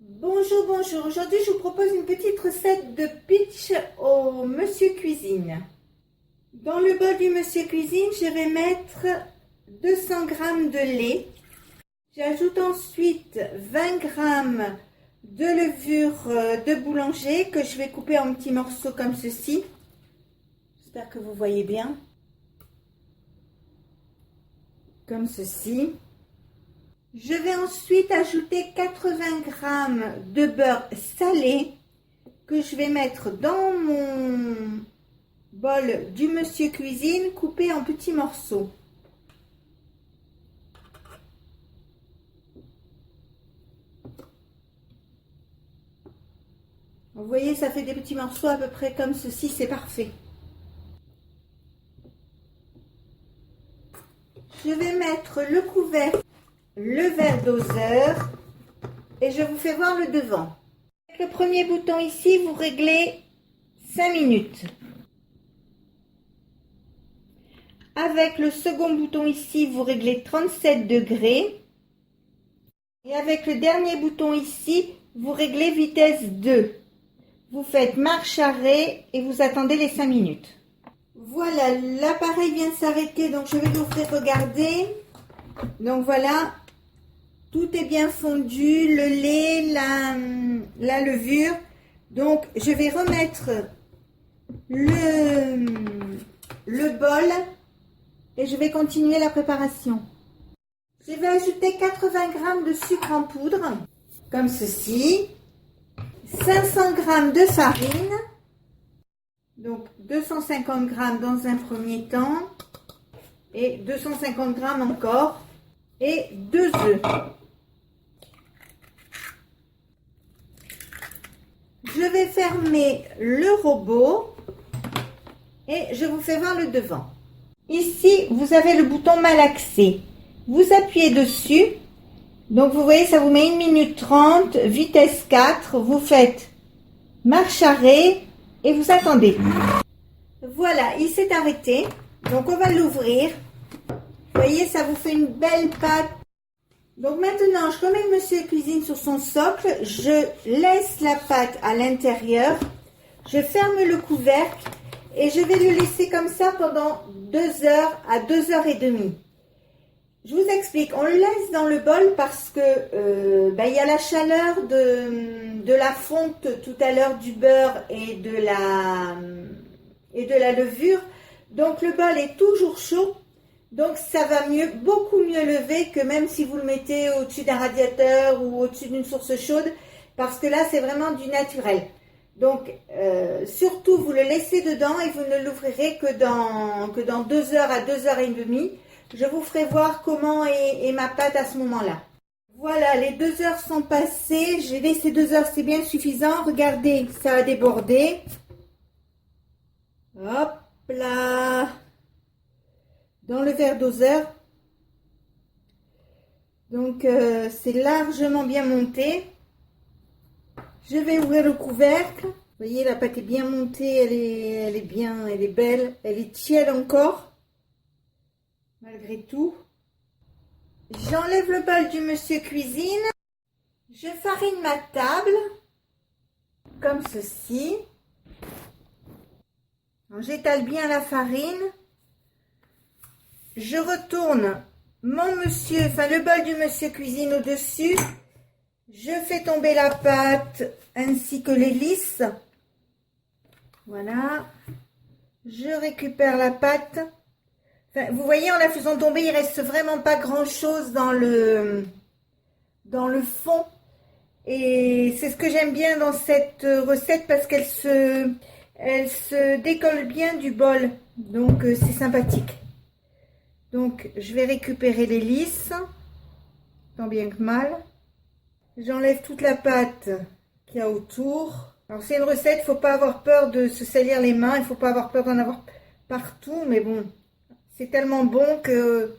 Bonjour, bonjour. Aujourd'hui, je vous propose une petite recette de peach au Monsieur Cuisine. Dans le bol du Monsieur Cuisine, je vais mettre 200 g de lait. J'ajoute ensuite 20 g de levure de boulanger que je vais couper en petits morceaux comme ceci. J'espère que vous voyez bien. Comme ceci. Je vais ensuite ajouter 80 g de beurre salé que je vais mettre dans mon bol du Monsieur Cuisine coupé en petits morceaux. Vous voyez, ça fait des petits morceaux à peu près comme ceci, c'est parfait. Je vais mettre le couvercle, le verre doseur et je vous fais voir le devant. Avec le premier bouton ici, vous réglez 5 minutes. Avec le second bouton ici, vous réglez 37 degrés. Et avec le dernier bouton ici, vous réglez vitesse 2. Vous faites marche arrêt et vous attendez les 5 minutes. Voilà, l'appareil vient de s'arrêter, donc je vais l'ouvrir, regarder. Donc voilà, tout est bien fondu, le lait, la levure. Donc je vais remettre le bol et je vais continuer la préparation. Je vais ajouter 80 g de sucre en poudre, comme ceci. 500 g de farine, donc 250 g dans un premier temps, et 250 g encore, et 2 œufs. Je vais fermer le robot et je vous fais voir le devant. Ici, vous avez le bouton malaxé. Vous appuyez dessus. Donc, vous voyez, ça vous met 1 minute 30, vitesse 4. Vous faites marche arrêt et vous attendez. Voilà, il s'est arrêté. Donc, on va l'ouvrir. Vous voyez, ça vous fait une belle pâte. Donc, maintenant, je remets le Monsieur Cuisine sur son socle. Je laisse la pâte à l'intérieur. Je ferme le couvercle et je vais le laisser comme ça pendant 2 heures à 2 heures et demie. Je vous explique, on le laisse dans le bol parce que il y a la chaleur de la fonte tout à l'heure du beurre et de la levure. Donc le bol est toujours chaud, donc ça va beaucoup mieux lever que même si vous le mettez au-dessus d'un radiateur ou au-dessus d'une source chaude, parce que là c'est vraiment du naturel. Donc surtout vous le laissez dedans et vous ne l'ouvrirez que dans 2 heures à 2 heures et demie. Je vous ferai voir comment est ma pâte à ce moment-là. Voilà, les 2 heures sont passées. J'ai laissé 2 heures, c'est bien suffisant. Regardez, ça a débordé. Hop là. Dans le verre doseur. Donc, c'est largement bien monté. Je vais ouvrir le couvercle. Vous voyez, la pâte est bien montée. Elle est bien, elle est belle. Elle est tiède encore. Malgré tout, j'enlève le bol du Monsieur Cuisine, je farine ma table, comme ceci, j'étale bien la farine, je retourne le bol du Monsieur Cuisine au-dessus, je fais tomber la pâte ainsi que les lisses, voilà, je récupère la pâte. Enfin, vous voyez, en la faisant tomber, il reste vraiment pas grand chose dans le fond. Et c'est ce que j'aime bien dans cette recette parce qu'elle se décolle bien du bol. Donc, c'est sympathique. Donc, je vais récupérer les lisses, tant bien que mal. J'enlève toute la pâte qu'il y a autour. Alors, c'est une recette, il ne faut pas avoir peur de se salir les mains. Il ne faut pas avoir peur d'en avoir partout, mais bon. C'est tellement bon que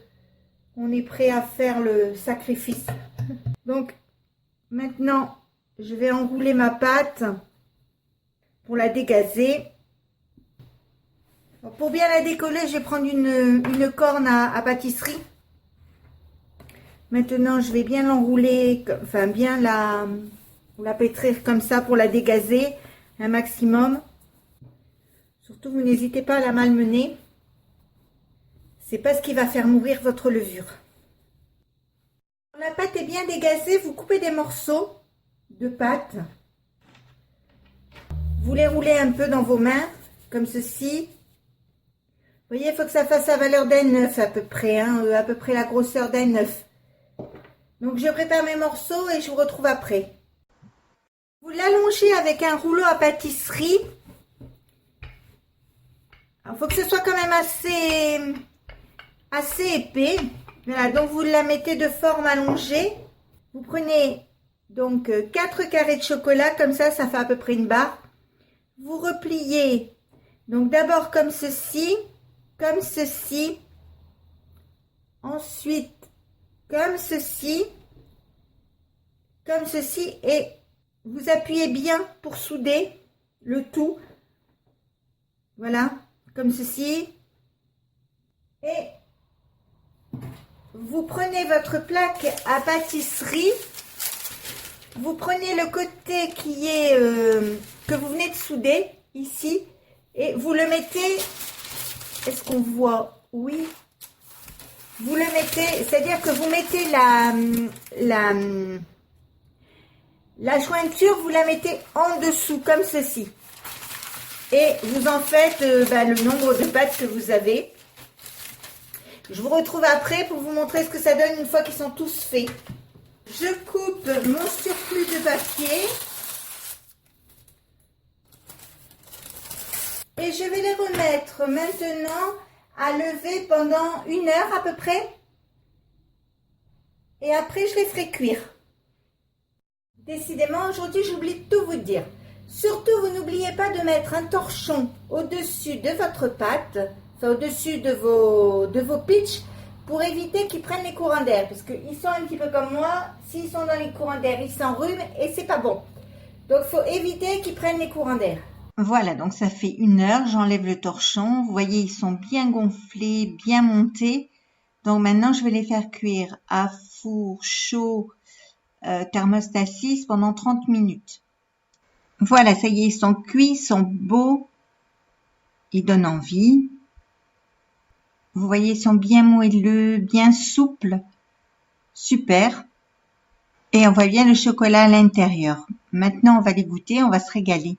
on est prêt à faire le sacrifice. Donc, maintenant, je vais enrouler ma pâte pour la dégazer. Alors, pour bien la décoller, je vais prendre une corne à pâtisserie. Maintenant, je vais bien l'enrouler, enfin bien la Vous la pétrir comme ça pour la dégazer un maximum. Surtout, vous n'hésitez pas à la malmener. C'est pas ce qui va faire mourir votre levure. Quand la pâte est bien dégazée, vous coupez des morceaux de pâte. Vous les roulez un peu dans vos mains, comme ceci. Vous voyez, il faut que ça fasse la valeur d'un œuf à peu près, hein, à peu près la grosseur d'un œuf. Donc, je prépare mes morceaux et je vous retrouve après. Vous l'allongez avec un rouleau à pâtisserie. Il faut que ce soit quand même assez épais. Voilà, donc vous la mettez de forme allongée. Vous prenez donc 4 carrés de chocolat, comme ça fait à peu près une barre. Vous repliez, donc d'abord comme ceci, ensuite comme ceci, et vous appuyez bien pour souder le tout. Voilà, comme ceci. Et vous prenez votre plaque à pâtisserie. Vous prenez le côté qui est que vous venez de souder ici et vous le mettez. Est-ce qu'on voit? Oui. Vous le mettez, c'est-à-dire que vous mettez la jointure, vous la mettez en dessous comme ceci. Et vous en faites le nombre de pâtes que vous avez. Je vous retrouve après pour vous montrer ce que ça donne une fois qu'ils sont tous faits. Je coupe mon surplus de papier. Et je vais les remettre maintenant à lever pendant 1 heure à peu près. Et après, je les ferai cuire. Décidément, aujourd'hui, j'oublie de tout vous dire. Surtout, vous n'oubliez pas de mettre un torchon au-dessus de votre pâte, enfin au-dessus de vos pitchs, pour éviter qu'ils prennent les courants d'air. Parce qu'ils sont un petit peu comme moi, s'ils sont dans les courants d'air, ils s'enrhument et c'est pas bon. Donc, il faut éviter qu'ils prennent les courants d'air. Voilà, donc ça fait 1 heure, j'enlève le torchon. Vous voyez, ils sont bien gonflés, bien montés. Donc maintenant, je vais les faire cuire à four chaud, thermostat 6 pendant 30 minutes. Voilà, ça y est, ils sont cuits, ils sont beaux, ils donnent envie. Vous voyez, ils sont bien moelleux, bien souples, super. Et on voit bien le chocolat à l'intérieur. Maintenant, on va les goûter, on va se régaler.